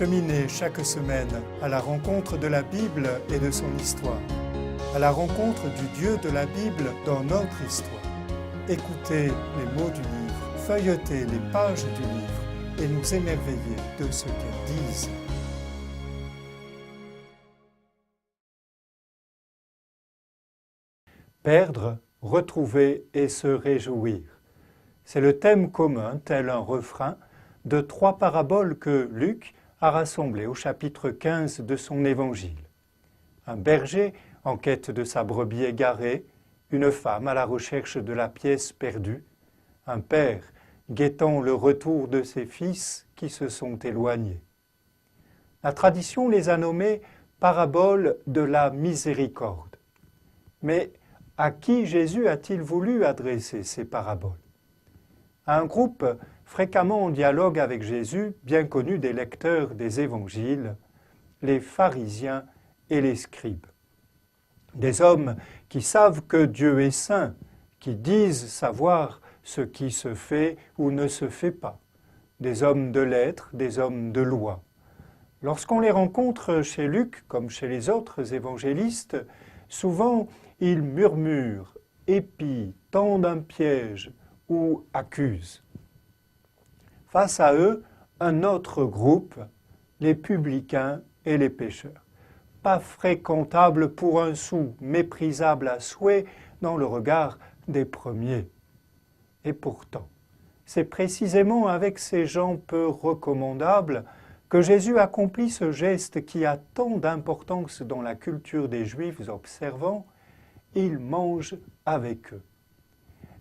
Cheminez chaque semaine à la rencontre de la Bible et de son histoire, à la rencontre du Dieu de la Bible dans notre histoire. Écoutez les mots du livre, feuilletez les pages du livre et nous émerveillez de ce qu'elles disent. Perdre, retrouver et se réjouir. C'est le thème commun, tel un refrain, de 3 paraboles que Luc a rassemblées au chapitre 15 de son évangile. Un berger en quête de sa brebis égarée, une femme à la recherche de la pièce perdue, un père guettant le retour de ses fils qui se sont éloignés. La tradition les a nommées paraboles de la miséricorde. Mais à qui Jésus a-t-il voulu adresser ces paraboles? À un groupe fréquemment en dialogue avec Jésus, bien connu des lecteurs des évangiles, les pharisiens et les scribes. Des hommes qui savent que Dieu est saint, qui disent savoir ce qui se fait ou ne se fait pas. Des hommes de lettres, des hommes de loi. Lorsqu'on les rencontre chez Luc, comme chez les autres évangélistes, souvent ils murmurent, épient, tendent un piège ou accusent. Face à eux, un autre groupe, les publicains et les pécheurs. Pas fréquentables pour un sou, méprisables à souhait dans le regard des premiers. Et pourtant, c'est précisément avec ces gens peu recommandables que Jésus accomplit ce geste qui a tant d'importance dans la culture des Juifs observants, il mange avec eux.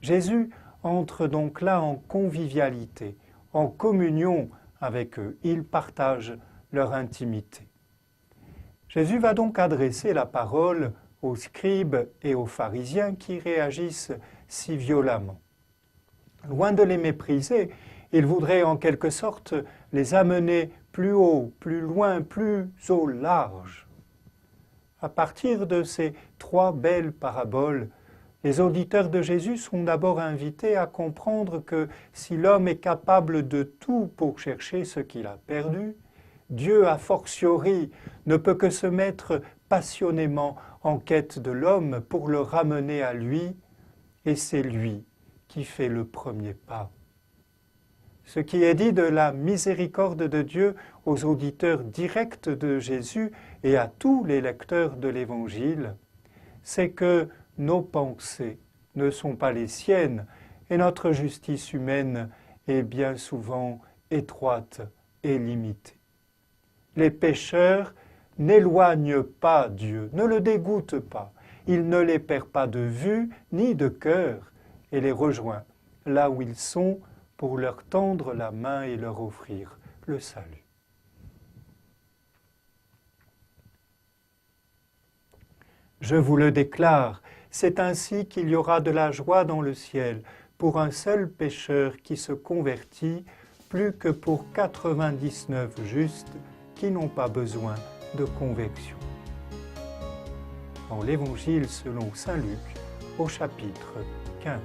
Jésus entre donc là en convivialité, en communion avec eux. Il partage leur intimité. Jésus va donc adresser la parole aux scribes et aux pharisiens qui réagissent si violemment. Loin de les mépriser, il voudrait en quelque sorte les amener plus haut, plus loin, plus au large. À partir de ces 3 belles paraboles, les auditeurs de Jésus sont d'abord invités à comprendre que si l'homme est capable de tout pour chercher ce qu'il a perdu, Dieu, a fortiori, ne peut que se mettre passionnément en quête de l'homme pour le ramener à lui, et c'est lui qui fait le premier pas. Ce qui est dit de la miséricorde de Dieu aux auditeurs directs de Jésus et à tous les lecteurs de l'Évangile, c'est que nos pensées ne sont pas les siennes et notre justice humaine est bien souvent étroite et limitée. Les pécheurs n'éloignent pas Dieu, ne le dégoûtent pas. Il ne les perd pas de vue ni de cœur et les rejoint là où ils sont pour leur tendre la main et leur offrir le salut. Je vous le déclare, c'est ainsi qu'il y aura de la joie dans le ciel pour un seul pécheur qui se convertit, plus que pour 99 justes qui n'ont pas besoin de conversion. Dans l'Évangile selon saint Luc, au chapitre 15.